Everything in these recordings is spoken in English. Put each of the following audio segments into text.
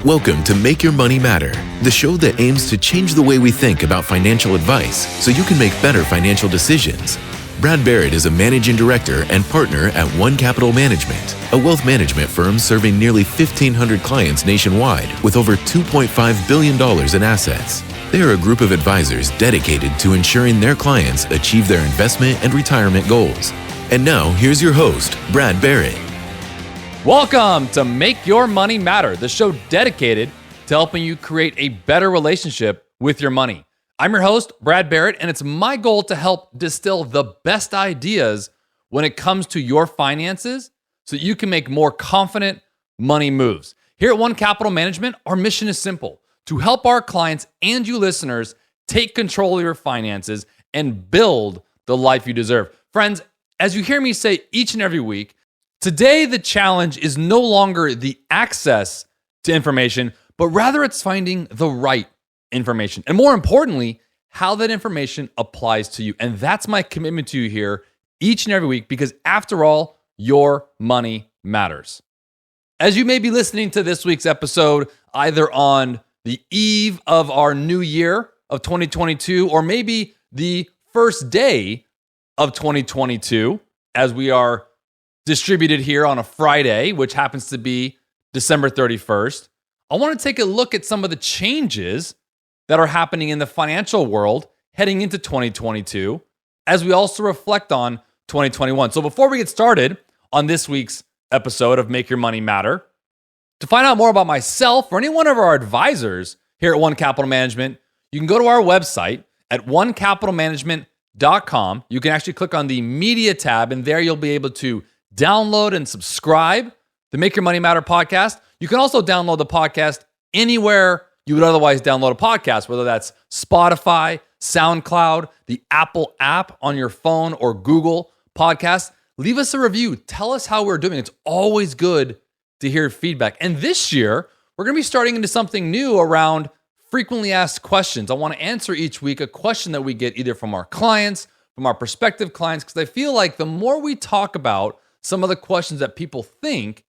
Welcome to Make Your Money Matter, the show that aims to change the way we think about financial advice so you can make better financial decisions. Brad Barrett is a managing director and partner at One Capital Management, a wealth management firm serving nearly 1,500 clients nationwide with over $2.5 billion in assets. They are a group of advisors dedicated to ensuring their clients achieve their investment and retirement goals. And now, here's your host, Brad Barrett. Welcome to Make Your Money Matter, the show dedicated to helping you create a better relationship with your money. I'm your host, Brad Barrett, and it's my goal to help distill the best ideas when it comes to your finances so that you can make more confident money moves. Here at One Capital Management, our mission is simple: to help our clients and you listeners take control of your finances and build the life you deserve. Friends, as you hear me say each and every week, today the challenge is no longer the access to information, but rather it's finding the right information. And more importantly, how that information applies to you. And that's my commitment to you here each and every week, because after all, your money matters. As you may be listening to this week's episode, either on the eve of our new year of 2022, or maybe the first day of 2022, as we are distributed here on a Friday, which happens to be December 31st, I want to take a look at some of the changes that are happening in the financial world heading into 2022, as we also reflect on 2021. So before we get started on this week's episode of Make Your Money Matter, to find out more about myself or any one of our advisors here at One Capital Management, you can go to our website at onecapitalmanagement.com. You can actually click on the media tab, and there you'll be able to download and subscribe to Make Your Money Matter podcast. You can also download the podcast anywhere you would otherwise download a podcast, whether that's Spotify, SoundCloud, the Apple app on your phone, or Google Podcasts. Leave us a review. Tell us how we're doing. It's always good to hear feedback. And this year, we're going to be starting into something new around frequently asked questions. I want to answer each week a question that we get either from our clients, from our prospective clients, because I feel like the more we talk about some of the questions that people think,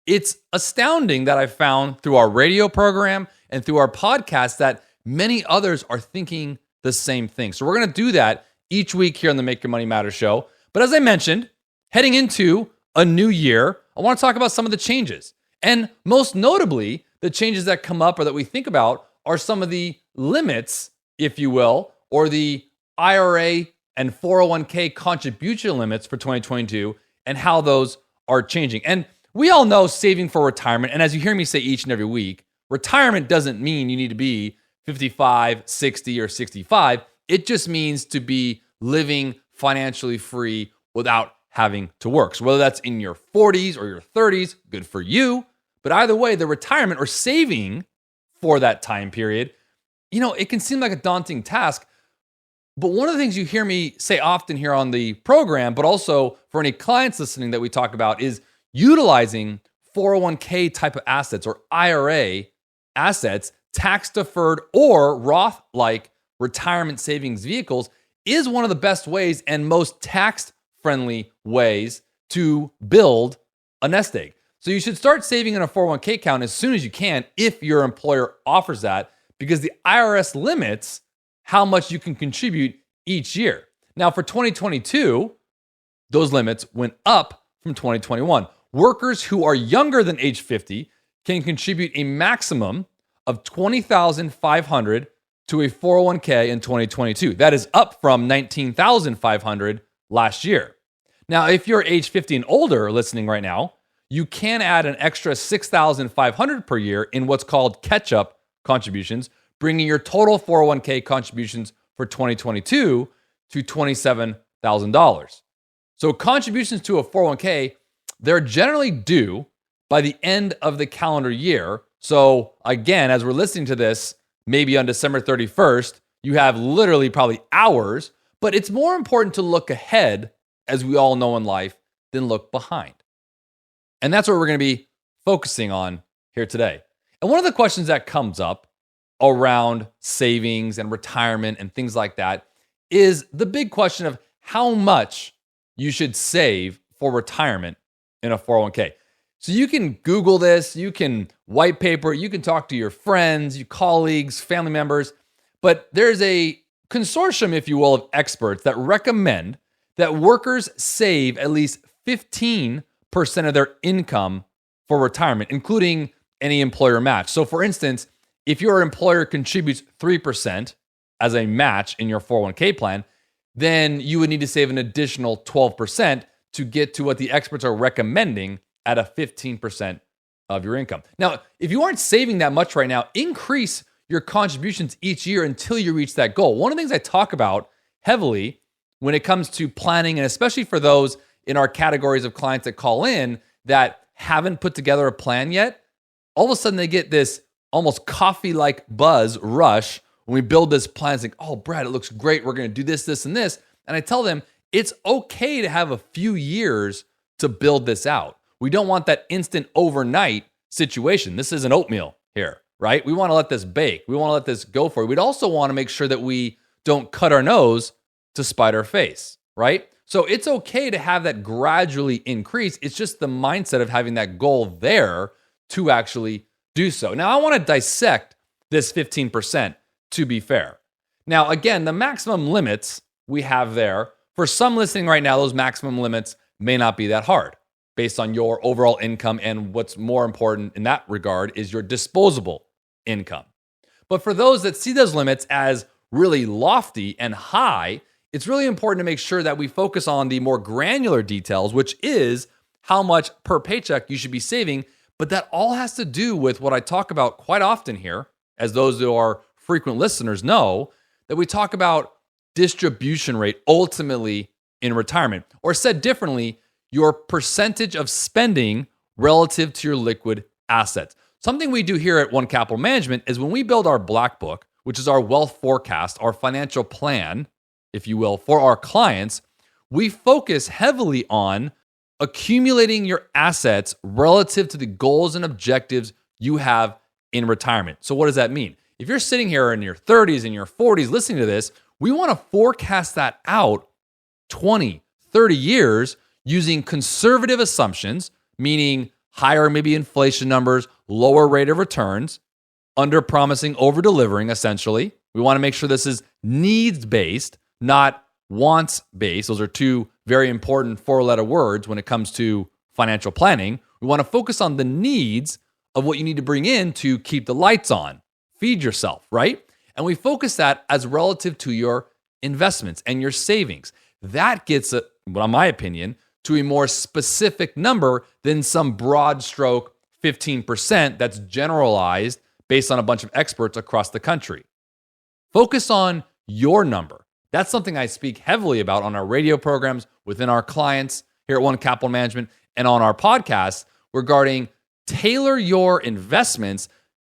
it's astounding that I found through our radio program and through our podcast that many others are thinking the same thing. So we're going to do that each week here on the Make Your Money Matter show. But as I mentioned, heading into a new year, I want to talk about some of the changes. And most notably, the changes that come up or that we think about are some of the limits, if you will, or the IRA and 401k contribution limits for 2022 and how those are changing. And we all know saving for retirement, and as you hear me say each and every week, retirement doesn't mean you need to be 55, 60, or 65. It just means to be living financially free without having to work. So whether that's in your 40s or your 30s, good for you. But either way, the retirement or saving for that time period, it can seem like a daunting task. But one of the things you hear me say often here on the program, but also for any clients listening that we talk about, is utilizing 401k type of assets or IRA assets, tax-deferred or Roth-like retirement savings vehicles, is one of the best ways and most tax-friendly ways to build a nest egg. So you should start saving in a 401k account as soon as you can if your employer offers that, because the IRS limits how much you can contribute each year. Now for 2022, those limits went up from 2021. Workers who are younger than age 50 can contribute a maximum of $20,500 to a 401k in 2022. That is up from $19,500 last year. Now, if you're age 50 and older listening right now, you can add an extra $6,500 per year in what's called catch-up contributions, bringing your total 401k contributions for 2022 to $27,000. So contributions to a 401k, they're generally due by the end of the calendar year. So again, as we're listening to this, maybe on December 31st, you have literally probably hours, but it's more important to look ahead, as we all know in life, than look behind. And that's what we're going to be focusing on here today. And one of the questions that comes up around savings and retirement and things like that is the big question of how much you should save for retirement in a 401k. So you can Google this, you can white paper. You can talk to your friends, your colleagues, family members, but there's a consortium, if you will, of experts that recommend that workers save at least 15% of their income for retirement, including any employer match. So for instance, if your employer contributes 3% as a match in your 401k plan, then you would need to save an additional 12% to get to what the experts are recommending at a 15% of your income. Now, if you aren't saving that much right now, increase your contributions each year until you reach that goal. One of the things I talk about heavily when it comes to planning, and especially for those in our categories of clients that call in that haven't put together a plan yet, all of a sudden they get this almost coffee-like buzz rush when we build this plan. It's like, oh, Brad, it looks great. We're going to do this, this, and this. And I tell them it's okay to have a few years to build this out. We don't want that instant overnight situation. This isn't oatmeal here, right? We want to let this bake. We want to let this go for it. We'd also want to make sure that we don't cut our nose to spite our face, right? So it's okay to have that gradually increase. It's just the mindset of having that goal there to actually do so. Now, I want to dissect this 15% to be fair. Now, again, the maximum limits we have there, for some listening right now, those maximum limits may not be that hard based on your overall income. And what's more important in that regard is your disposable income. But for those that see those limits as really lofty and high, it's really important to make sure that we focus on the more granular details, which is how much per paycheck you should be saving. But that all has to do with what I talk about quite often here, as those who are frequent listeners know, that we talk about distribution rate ultimately in retirement. Or said differently, your percentage of spending relative to your liquid assets. Something we do here at One Capital Management is when we build our Black Book, which is our wealth forecast, our financial plan, if you will, for our clients, we focus heavily on accumulating your assets relative to the goals and objectives you have in retirement. So what does that mean? If you're sitting here in your 30s and your 40s listening to this, we want to forecast that out 20, 30 years using conservative assumptions, meaning higher maybe inflation numbers, lower rate of returns, under promising, over delivering essentially. We want to make sure this is needs based, not wants based. Those are two very important four-letter words when it comes to financial planning. We want to focus on the needs of what you need to bring in to keep the lights on, feed yourself, right? And we focus that as relative to your investments and your savings. That gets, in my opinion, to a more specific number than some broad stroke 15% that's generalized based on a bunch of experts across the country. Focus on your number. That's something I speak heavily about on our radio programs, within our clients here at One Capital Management, and on our podcasts regarding tailor your investments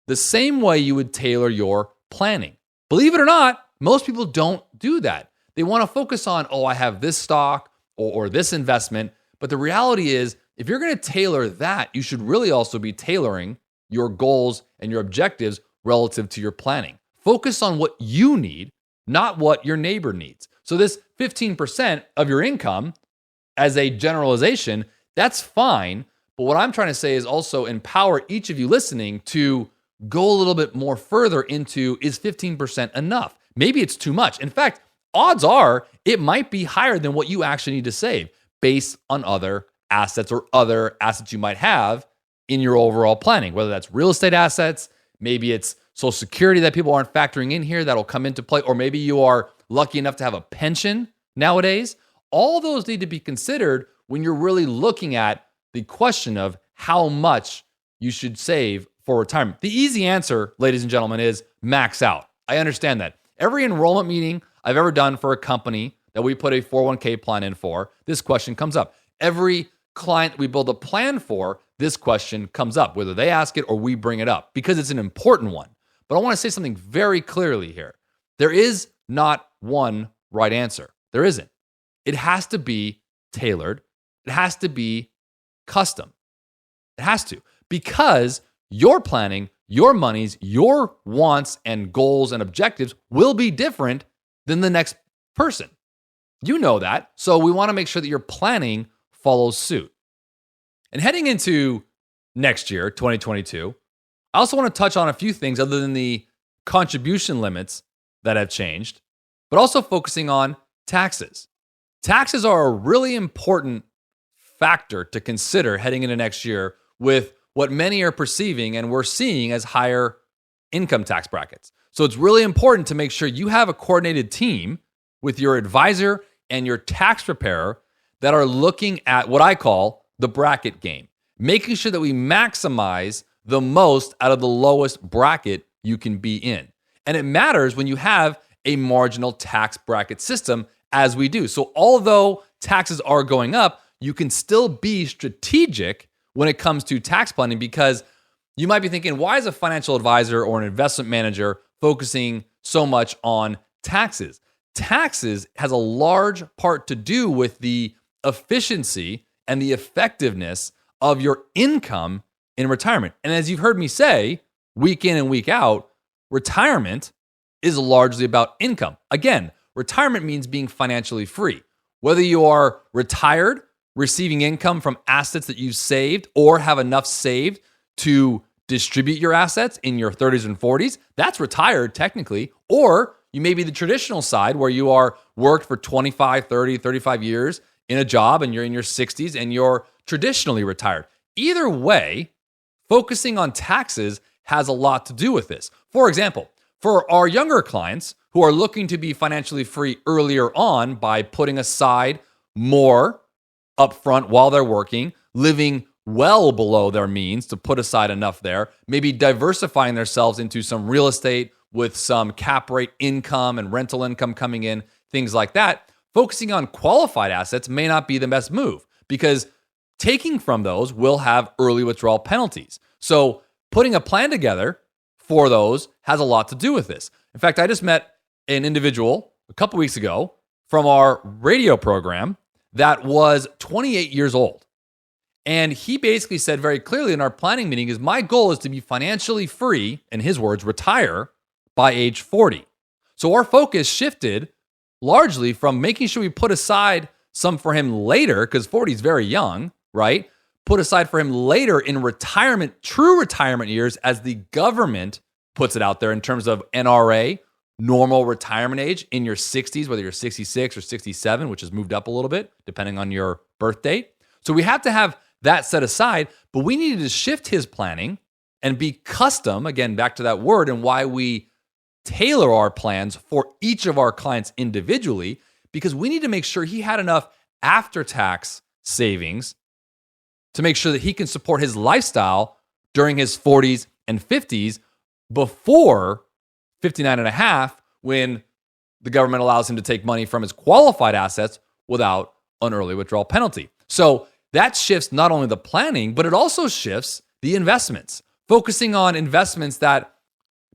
the same way you would tailor your planning. Believe it or not, most people don't do that. They want to focus on, oh, I have this stock or this investment. But the reality is, if you're going to tailor that, you should really also be tailoring your goals and your objectives relative to your planning. Focus on what you need, not what your neighbor needs. So this 15% of your income as a generalization, that's fine. But what I'm trying to say is also empower each of you listening to go a little bit more further into, is 15% enough? Maybe it's too much. In fact, odds are it might be higher than what you actually need to save based on other assets or other assets you might have in your overall planning, whether that's real estate assets, maybe it's Social Security that people aren't factoring in here that'll come into play, or maybe you are lucky enough to have a pension nowadays. All those need to be considered when you're really looking at the question of how much you should save for retirement. The easy answer, ladies and gentlemen, is max out. I understand that. Every enrollment meeting I've ever done for a company that we put a 401k plan in for, this question comes up. Every client we build a plan for, this question comes up, whether they ask it or we bring it up, because it's an important one. But I want to say something very clearly here. There is not one right answer. There isn't. It has to be tailored. It has to be custom. It has to, because your planning, your monies, your wants and goals and objectives will be different than the next person. You know that. So we want to make sure that your planning follows suit. And heading into next year, 2022, I also want to touch on a few things other than the contribution limits that have changed, but also focusing on taxes. Taxes are a really important factor to consider heading into next year with what many are perceiving and we're seeing as higher income tax brackets. So it's really important to make sure you have a coordinated team with your advisor and your tax preparer that are looking at what I call the bracket game, making sure that we maximize the most out of the lowest bracket you can be in. And it matters when you have a marginal tax bracket system, as we do. So although taxes are going up, you can still be strategic when it comes to tax planning, because you might be thinking, why is a financial advisor or an investment manager focusing so much on taxes? Taxes has a large part to do with the efficiency and the effectiveness of your income in retirement. And as you've heard me say, week in and week out, retirement is largely about income. Again, retirement means being financially free. Whether you are retired, receiving income from assets that you've saved, or have enough saved to distribute your assets in your 30s and 40s, that's retired technically. Or you may be the traditional side where you are worked for 25, 30, 35 years in a job and you're in your 60s and you're traditionally retired. Either way, focusing on taxes has a lot to do with this. For example, for our younger clients who are looking to be financially free earlier on by putting aside more upfront while they're working, living well below their means to put aside enough there, maybe diversifying themselves into some real estate with some cap rate income and rental income coming in, things like that, focusing on qualified assets may not be the best move because taking from those will have early withdrawal penalties. So putting a plan together for those has a lot to do with this. In fact, I just met an individual a couple weeks ago from our radio program that was 28 years old. And he basically said very clearly in our planning meeting is my goal is to be financially free, in his words, retire by age 40. So our focus shifted largely from making sure we put aside some for him later, because 40 is very young, right? Put aside for him later in retirement, true retirement years, as the government puts it out there in terms of NRA, normal retirement age in your 60s, whether you're 66 or 67, which has moved up a little bit depending on your birth date. So we have to have that set aside, but we needed to shift his planning and be custom, again, back to that word and why we tailor our plans for each of our clients individually, because we need to make sure he had enough after-tax savings to make sure that he can support his lifestyle during his 40s and 50s before 59 and a half, when the government allows him to take money from his qualified assets without an early withdrawal penalty. So that shifts not only the planning, but it also shifts the investments, focusing on investments that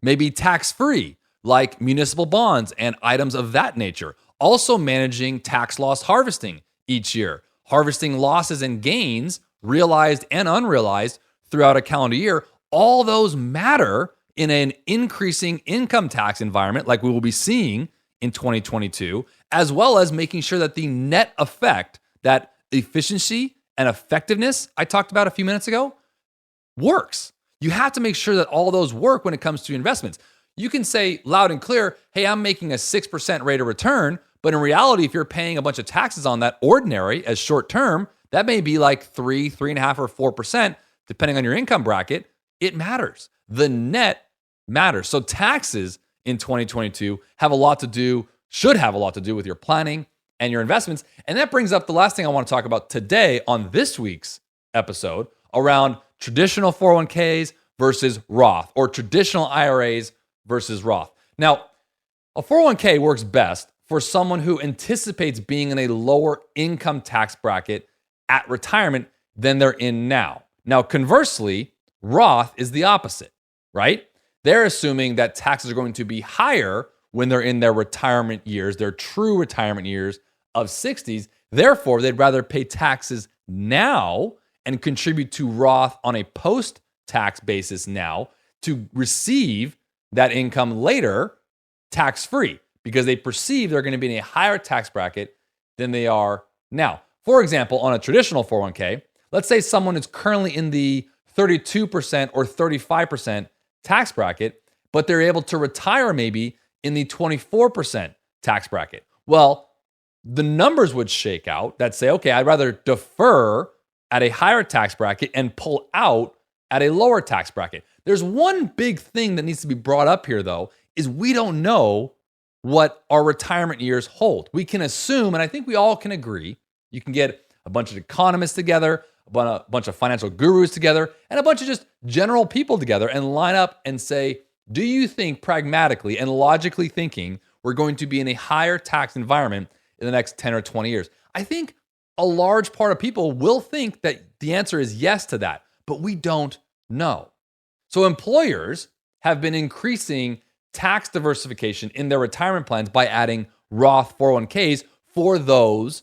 may be tax-free, like municipal bonds and items of that nature. Also managing tax loss harvesting each year, harvesting losses and gains, realized and unrealized, throughout a calendar year. All those matter in an increasing income tax environment like we will be seeing in 2022, as well as making sure that the net effect, that efficiency and effectiveness I talked about a few minutes ago, works. You have to make sure that all those work when it comes to investments. You can say loud and clear, hey, I'm making a 6% rate of return, but in reality, if you're paying a bunch of taxes on that ordinary as short term, that may be like 3, 3.5, or 4%, depending on your income bracket. It matters. The net matters. So taxes in 2022 should have a lot to do with your planning and your investments. And that brings up the last thing I want to talk about today on this week's episode around traditional 401ks versus Roth, or traditional IRAs versus Roth. Now, a 401k works best for someone who anticipates being in a lower income tax bracket at retirement than they're in now. Now, conversely, Roth is the opposite, right? They're assuming that taxes are going to be higher when they're in their retirement years, their true retirement years of 60s. Therefore, they'd rather pay taxes now and contribute to Roth on a post-tax basis now to receive that income later tax-free, because they perceive they're going to be in a higher tax bracket than they are now. For example, on a traditional 401k, let's say someone is currently in the 32% or 35% tax bracket, but they're able to retire maybe in the 24% tax bracket. Well, the numbers would shake out that say, okay, I'd rather defer at a higher tax bracket and pull out at a lower tax bracket. There's one big thing that needs to be brought up here, though, is we don't know what our retirement years hold. We can assume, and I think we all can agree, you can get a bunch of economists together, a bunch of financial gurus together, and a bunch of just general people together and line up and say, do you think pragmatically and logically thinking we're going to be in a higher tax environment in the next 10 or 20 years? I think a large part of people will think that the answer is yes to that, but we don't know. So employers have been increasing tax diversification in their retirement plans by adding Roth 401ks for those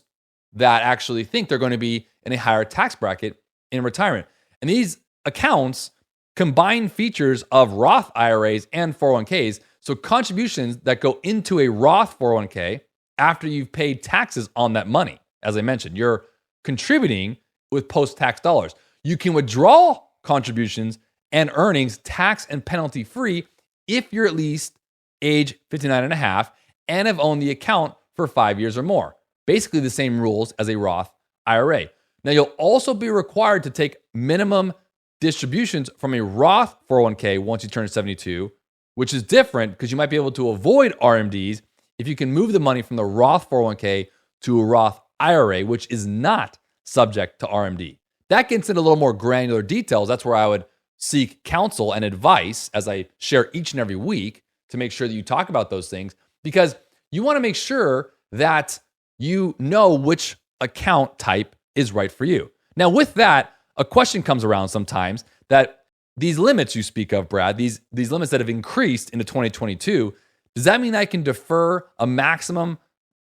that actually think they're going to be in a higher tax bracket in retirement. And these accounts combine features of Roth IRAs and 401ks. So contributions that go into a Roth 401k after you've paid taxes on that money. As I mentioned, you're contributing with post-tax dollars. You can withdraw contributions and earnings tax and penalty free if you're at least age 59 and a half and have owned the account for 5 years or more. Basically the same rules as a Roth IRA. Now, you'll also be required to take minimum distributions from a Roth 401k once you turn 72, which is different because you might be able to avoid RMDs if you can move the money from the Roth 401k to a Roth IRA, which is not subject to RMD. That gets into a little more granular details. That's where I would seek counsel and advice as I share each and every week to make sure that you talk about those things, because you want to make sure that you know which account type is right for you. Now, with that, a question comes around sometimes that these limits you speak of, Brad, these limits that have increased into 2022, does that mean I can defer a maximum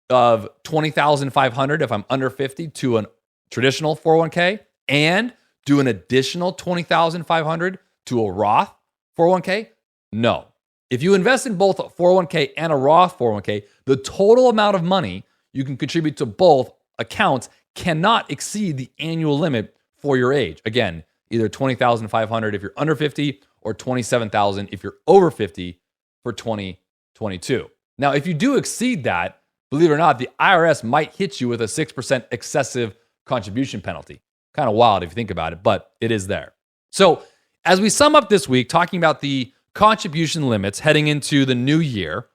of $20,500 if I'm under 50 to a traditional 401k and do an additional $20,500 to a Roth 401k? No. If you invest in both a 401k and a Roth 401k, the total amount of money you can contribute to both accounts cannot exceed the annual limit for your age. Again, either $20,500 if you're under 50 or $27,000 if you're over 50 for 2022. Now, if you do exceed that, believe it or not, the IRS might hit you with a 6% excessive contribution penalty. Kind of wild if you think about it, but it is there. So as we sum up this week, talking about the contribution limits heading into the new year,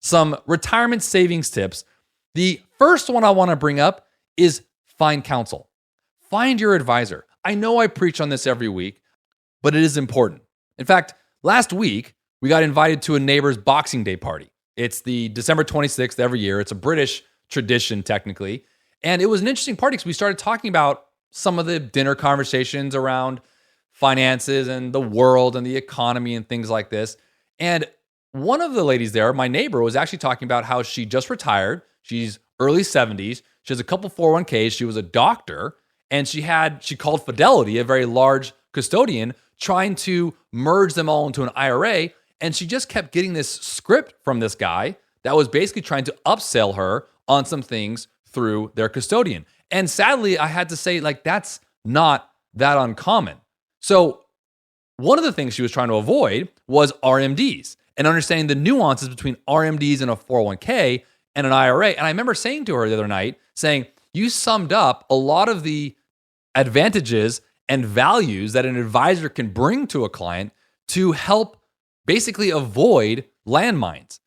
some retirement savings tips. The first one I want to bring up is find counsel. Find your advisor. I know I preach on this every week, but it is important. In fact, last week, we got invited to a neighbor's Boxing Day party. It's the December 26th every year. It's a British tradition, technically. And it was an interesting party because we started talking about some of the dinner conversations around finances and the world and the economy and things like this. And one of the ladies there, my neighbor, was actually talking about how she just retired. She's early 70s. She has a couple 401ks. She was a doctor, and she called Fidelity, a very large custodian, trying to merge them all into an IRA. And she just kept getting this script from this guy that was basically trying to upsell her on some things through their custodian. And sadly, I had to say, that's not that uncommon. So one of the things she was trying to avoid was RMDs and understanding the nuances between RMDs and a 401k and an IRA. And I remember saying to her the other night, you summed up a lot of the advantages and values that an advisor can bring to a client to help basically avoid landmines.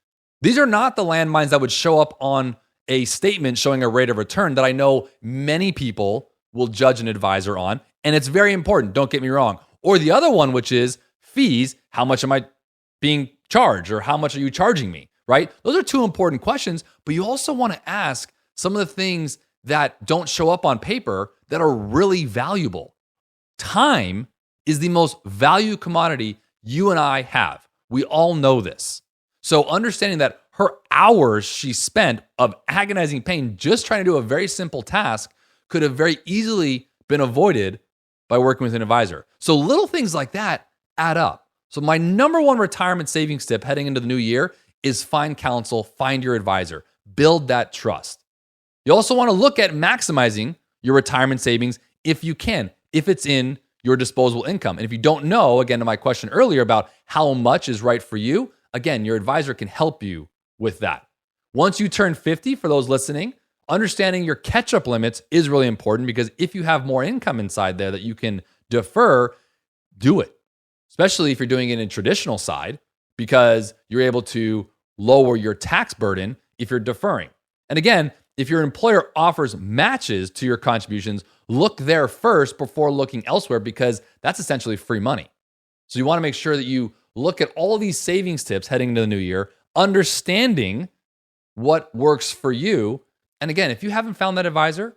These are not the landmines that would show up on a statement showing a rate of return that I know many people will judge an advisor on. And it's very important, don't get me wrong. Or the other one, which is fees. How much am I being charged, or how much are you charging me, right? Those are two important questions, but you also want to ask some of the things that don't show up on paper that are really valuable. Time is the most valued commodity you and I have. We all know this. So understanding that her hours she spent of agonizing pain just trying to do a very simple task could have very easily been avoided by working with an advisor. So little things like that add up. So my number one retirement savings tip heading into the new year is find counsel, find your advisor, build that trust. You also want to look at maximizing your retirement savings if you can, if it's in your disposable income. And if you don't know, again, to my question earlier about how much is right for you, again, your advisor can help you with that. Once you turn 50, for those listening, understanding your catch-up limits is really important, because if you have more income inside there that you can defer, do it. Especially if you're doing it in traditional side, because you're able to lower your tax burden if you're deferring. And again, if your employer offers matches to your contributions, look there first before looking elsewhere, because that's essentially free money. So you want to make sure that you look at all of these savings tips heading into the new year, understanding what works for you. And again, if you haven't found that advisor,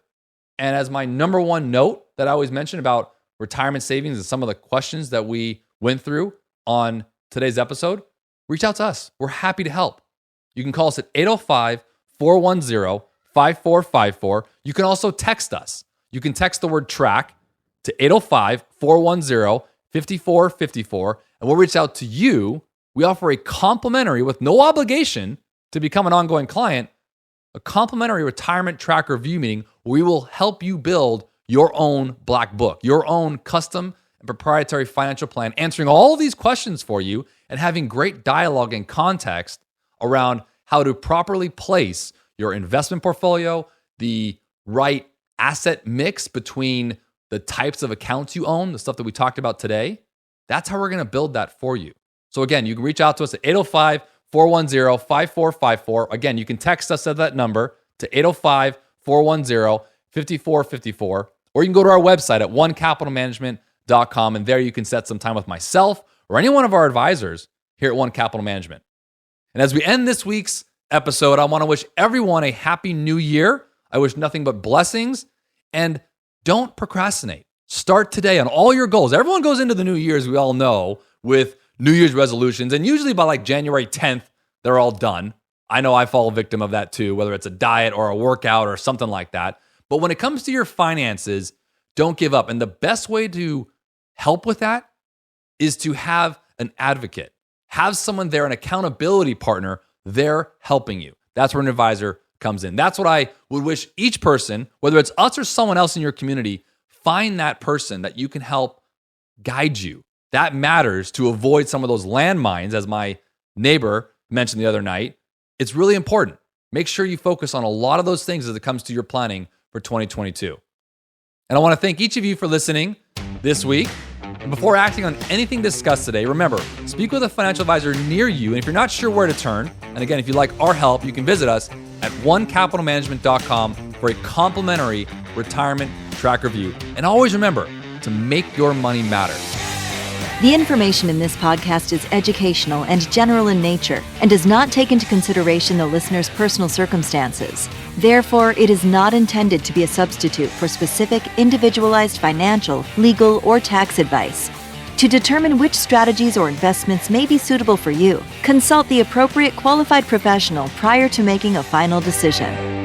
and as my number one note that I always mention about retirement savings and some of the questions that we went through on today's episode, reach out to us. We're happy to help. You can call us at 805-410-5454. You can also text us. You can text the word track to 805-410-5454, and we'll reach out to you. We offer a complimentary, with no obligation to become an ongoing client, a complimentary retirement track review meeting where we will help you build your own black book, your own custom and proprietary financial plan, answering all these questions for you and having great dialogue and context around how to properly place your investment portfolio, the right asset mix between the types of accounts you own, the stuff that we talked about today. That's how we're going to build that for you. So again, you can reach out to us at 805-410-5454. Again, you can text us at that number to 805-410-5454, or you can go to our website at onecapitalmanagement.com, and there you can set some time with myself or any one of our advisors here at One Capital Management. And as we end this week's episode, I want to wish everyone a happy new year. I wish nothing but blessings, and don't procrastinate. Start today on all your goals. Everyone goes into the new year, as we all know, with New Year's resolutions, and usually by like January 10th, they're all done. I know I fall victim of that too, whether it's a diet or a workout or something like that. But when it comes to your finances, don't give up. And the best way to help with that is to have an advocate. Have someone there, an accountability partner there helping you. That's where an advisor comes in. That's what I would wish each person, whether it's us or someone else in your community, find that person that you can help guide you. That matters to avoid some of those landmines, as my neighbor mentioned the other night. It's really important. Make sure you focus on a lot of those things as it comes to your planning for 2022. And I want to thank each of you for listening this week. And before acting on anything discussed today, remember, speak with a financial advisor near you. And if you're not sure where to turn, and again, if you'd like our help, you can visit us at onecapitalmanagement.com for a complimentary retirement track review. And always remember to make your money matter. The information in this podcast is educational and general in nature and does not take into consideration the listener's personal circumstances. Therefore, it is not intended to be a substitute for specific, individualized financial, legal, or tax advice. To determine which strategies or investments may be suitable for you, consult the appropriate qualified professional prior to making a final decision.